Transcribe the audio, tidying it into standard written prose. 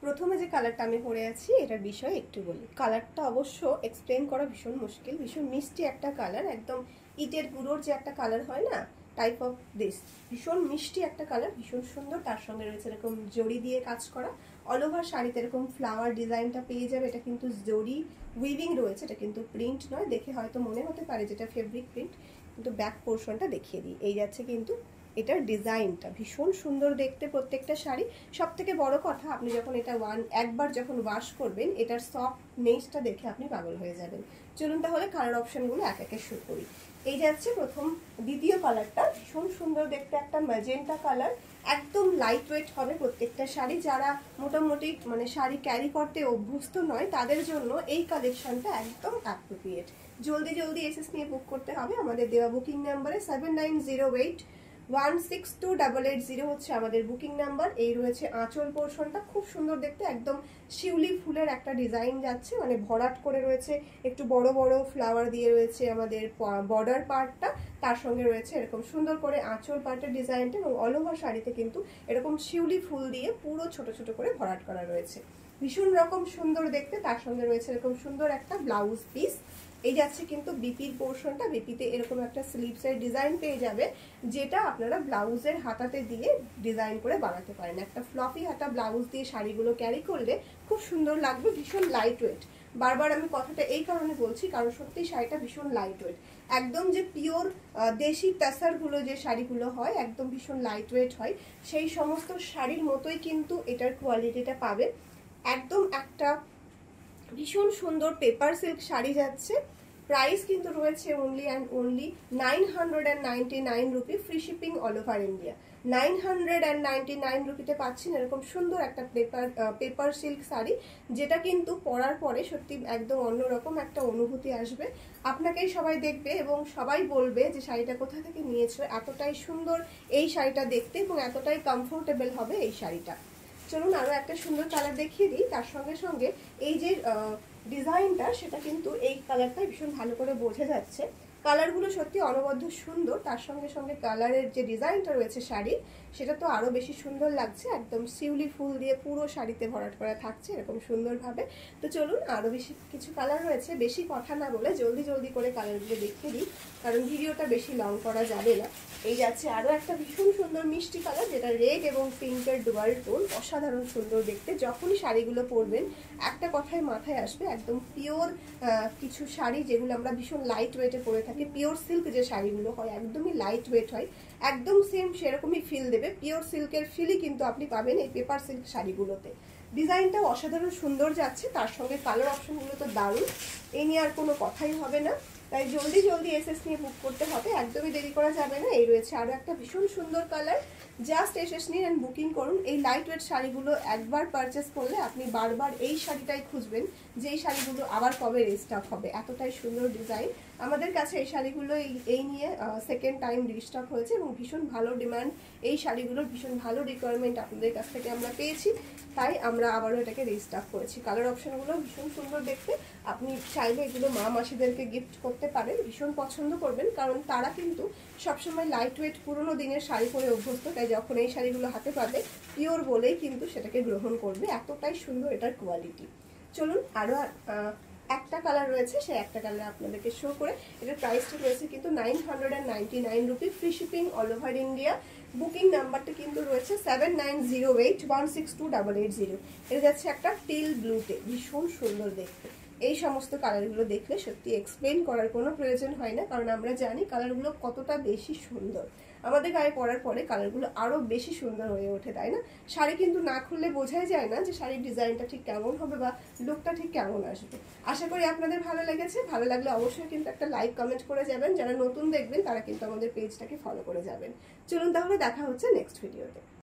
প্রথমে যে কালারটা আমি পরে আছি এটার বিষয়ে একটু বলি। কালারটা অবশ্য এক্সপ্লেন করা ভীষণ মুশকিল, ভীষণ মিষ্টি একটা কালার, একদম ইটের গুঁড়োর যে একটা কালার হয় না, টাইপ অফ দিস। ভীষণ মিষ্টি একটা কালার, ভীষণ সুন্দর। তার সঙ্গে রয়েছে এরকম জড়ি দিয়ে কাজ করা। অল ওভার শাড়িতে এরকম ফ্লাওয়ার ডিজাইনটা পেয়ে যাবে। এটা কিন্তু জড়ি উইভিং রয়েছে, এটা কিন্তু প্রিন্ট নয়। দেখে হয়তো মনে হতে পারে যেটা ফেব্রিক প্রিন্ট, কিন্তু ব্যাক পোর্শনটা দেখিয়ে দিই। এই যাচ্ছে কিন্তু এটার ডিজাইনটা ভীষণ সুন্দর দেখতে প্রত্যেকটা শাড়ি। সব থেকে বড় কথা, আপনি যখন এটা একবার যখন ওয়াশ করবেন, এটার সফট নেইসটা দেখে আপনি পাগল হয়ে যাবেন। চলুন তাহলে কালার অপশনগুলো এক একে শুরু করি। এই যাচ্ছে প্রথম দ্বিতীয় কালারটা, ভীষণ সুন্দর দেখতে একটা ম্যাজেন্টা কালার। একদম লাইট ওয়েট হবে প্রত্যেকটা শাড়ি। যারা মোটামুটি মানে শাড়ি ক্যারি করতে অভ্যস্ত নয় তাদের জন্য এই কালেকশনটা একদম অ্যাপ্রোপ্রিয়েট। জলদি জলদি এসএস নিয়ে বুক করতে হবে আমাদের দেওয়া বুকিং নাম্বারে। 7908162880 হচ্ছে আমাদের বুকিং নাম্বার। এই রয়েছে আঁচল পোর্শনটা, খুব সুন্দর দেখতে, একদম শিউলি ফুলের একটা ডিজাইন যাচ্ছে, মানে ভরাট করে রয়েছে, একটু বড় বড় ফ্লাওয়ার দিয়ে রয়েছে আমাদের বর্ডার পার্টটা। তার সঙ্গে রয়েছে এরকম সুন্দর করে আঁচল পার্টের ডিজাইনটা, এবং অল ওভার শাড়িতে কিন্তু এরকম শিউলি ফুল দিয়ে পুরো ছোট ছোট করে ভরাট করা রয়েছে, ভীষণ রকম সুন্দর দেখতে। তার সঙ্গে রয়েছে এরকম সুন্দর একটা ব্লাউজ পিস। এই যাচ্ছে কিন্তু বিপির পোর্শনটা। বিপিতে এরকম একটা স্লিভসের ডিজাইন পেয়ে যাবে, যেটা আপনারা ব্লাউজের হাতাতে দিয়ে ডিজাইন করে বানাতে পারেন। একটা ফ্লফি হাতা ব্লাউজ দিয়ে শাড়িগুলো ক্যারি করলে খুব সুন্দর লাগবে, ভীষণ লাইট ওয়েট। বারবার আমি কথাটা এই কারণে বলছি, কারণ সত্যি শাড়িটা ভীষণ লাইট ওয়েট। একদম যে পিওর দেশি তাসারগুলো যে শাড়িগুলো হয়, একদম ভীষণ লাইট ওয়েট হয়, সেই সমস্ত শাড়ির মতোই কিন্তু এটার কোয়ালিটিটা পাবে। একদম একটা ভীষণ সুন্দর পেপার সিল্ক শাড়ি যাচ্ছে। প্রাইস কিন্তু রয়েছে only and only 999 rupee, free shipping all over India. 999 রুপিতে পাচ্ছেন এরকম সুন্দর একটা পেপার সিল্ক শাড়ি, যেটা কিন্তু পরার পরে সত্যি একদম অন্যরকম একটা অনুভূতি আসবে। আপনাকেই সবাই দেখবে এবং সবাই বলবে যে শাড়িটা কোথা থেকে নিয়েছো। এতটাই সুন্দর এই শাড়িটা দেখতে এবং এতটাই কমফোর্টেবল হবে এই শাড়িটা। চলুন আরো একটা সুন্দর কালার দেখিয়ে দিই। তার সঙ্গে সঙ্গে এই যে ডিজাইনটা, সেটা কিন্তু এই কালারটা ভীষণ ভালো করে বোঝা যাচ্ছে। কালারগুলো সত্যি অনবদ্য সুন্দর। তার সঙ্গে সঙ্গে কালারের যে ডিজাইনটা রয়েছে শাড়ির, সেটা তো আরো বেশি সুন্দর লাগছে। একদম শিউলি ফুল দিয়ে পুরো শাড়িতে ভরাট করা থাকছে এরকম সুন্দরভাবে। তো চলুন আরো বেশি কিছু কালার রয়েছে, বেশি কথা না বলে জলদি জলদি করে কালারগুলো দেখিয়ে দিই, কারণ ভিডিওটা বেশি লং করা যাবে না। এই যাচ্ছে আরো একটা ভীষণ সুন্দর মিষ্টি কালার, যেটা রেড এবং পিঙ্কের ডুয়াল টোন, অসাধারণ সুন্দর দেখতে। যখনই শাড়িগুলো পরবেন একটা কথাই মাথায় আসবে, একদম পিওর কিছু শাড়ি যেগুলো আমরা ভীষণ লাইট ওয়েটে পরে থাকি। পিওর সিল্ক যে শাড়িগুলো হয় একদমই লাইট ওয়েট হয়, একদম সেম সেরকমই ফিল দেবে। পিওর সিল্কের ফিলই কিন্তু আপনি পাবেন এই পেপার সিল্ক শাড়িগুলোতে। ডিজাইনটাও অসাধারণ সুন্দর যাচ্ছে, তার সঙ্গে কালার অপশনগুলো তো দারুণ, এই নিয়ে আর কোনো কথাই হবে না। তাই জলদি জলদি এসএস নিয়ে বুক করতে হবে, একদমই দেরি করা যাবে না। এই রয়েছে আরো একটা ভীষণ সুন্দর কালার, জাস্ট এসএস নিন এন্ড বুকিং করুন। এই লাইট ওয়েট শাড়িগুলো একবার পারচেস করলে আপনি বারবার এই শাড়িটাই খুঁজবেন, যে এই শাড়িগুলো আবার কবে রিস্টক হবে। এতটাই সুন্দর ডিজাইন। আমাদের কাছে এই শাড়িগুলো এই নিয়ে সেকেন্ড টাইম রিস্টক হয়েছে এবং ভীষণ ভালো ডিমান্ড। এই শাড়িগুলোর ভীষণ ভালো রিকোয়ারমেন্ট আপনাদের কাছ থেকে আমরা পেয়েছি, তাই আমরা আবারও এটাকে রিস্টক করেছি। কালার অপশনগুলো ভীষণ সুন্দর দেখতে। আপনি চাইলে এগুলো মা মাসিদেরকে গিফট করতে পারেন, ভীষণ পছন্দ করবেন, কারণ তারা কিন্তু সবসময় লাইট ওয়েট পুরোনো দিনের শাড়ি পরে অভ্যস্ত। তাই যখন এই শাড়িগুলো হাতে পাবে, পিওর বলেই কিন্তু সেটাকে গ্রহণ করবে, এতটাই সুন্দর এটার কোয়ালিটি। চলুন আরো একটা কালার রয়েছে, সেই একটা কালার আপনাদেরকে শো করে। এটার প্রাইসটা রয়েছে কিন্তু 999 rupee, free shipping all over India. Booking নাম্বারটা কিন্তু রয়েছে 7908162880। এটা যাচ্ছে একটা টিল ব্লুতে, ভীষণ সুন্দর দেখতে। এই সমস্ত কালারগুলো দেখলে সত্যি এক্সপ্লেন করার কোনো প্রয়োজন হয় না, কারণ আমরা জানি কালারগুলো কতটা বেশি সুন্দর। আমাদের গায়ে পরার পরে কালারগুলো আরো বেশি সুন্দর হয়ে ওঠে, তাই না? শাড়ি কিন্তু না খুললে বোঝাই যায় না যে শাড়ির ডিজাইনটা ঠিক কেমন হবে বা লুকটা ঠিক কেমন আসবে। আশা করি আপনাদের ভালো লেগেছে। ভালো লাগলে অবশ্যই কিন্তু একটা লাইক কমেন্ট করে যাবেন। যারা নতুন দেখবেন তারা কিন্তু আমাদের পেজটাকে ফলো করে যাবেন। চলুন তাহলে দেখা হচ্ছে নেক্সট ভিডিওতে।